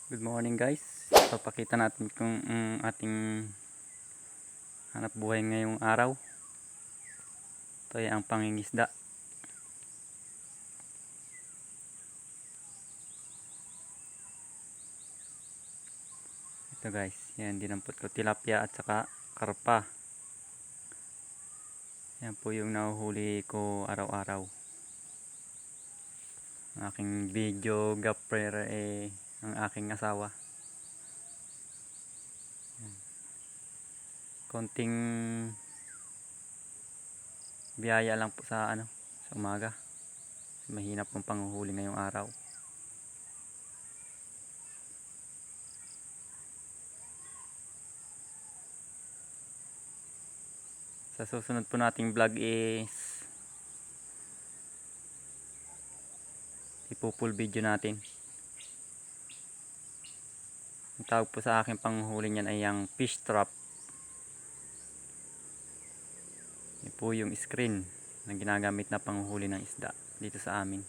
Good morning guys. Papakita natin kung ating hanap buhay ngayong araw. Ito ay ang pangingisda. Ito guys, yan dinampot ko tilapia at saka karpa. Yan po yung nahuhuli ko araw-araw. Ang aking videographer ang aking asawa. Konting biyaya lang po sa umaga. Mahina pong panguhuli ngayong araw. Sa susunod po nating vlog is ipo-full video natin. Ang tawag po sa aking panghuli niyan ay ang fish trap. Yan po yung screen na ginagamit na panghuli ng isda dito sa amin.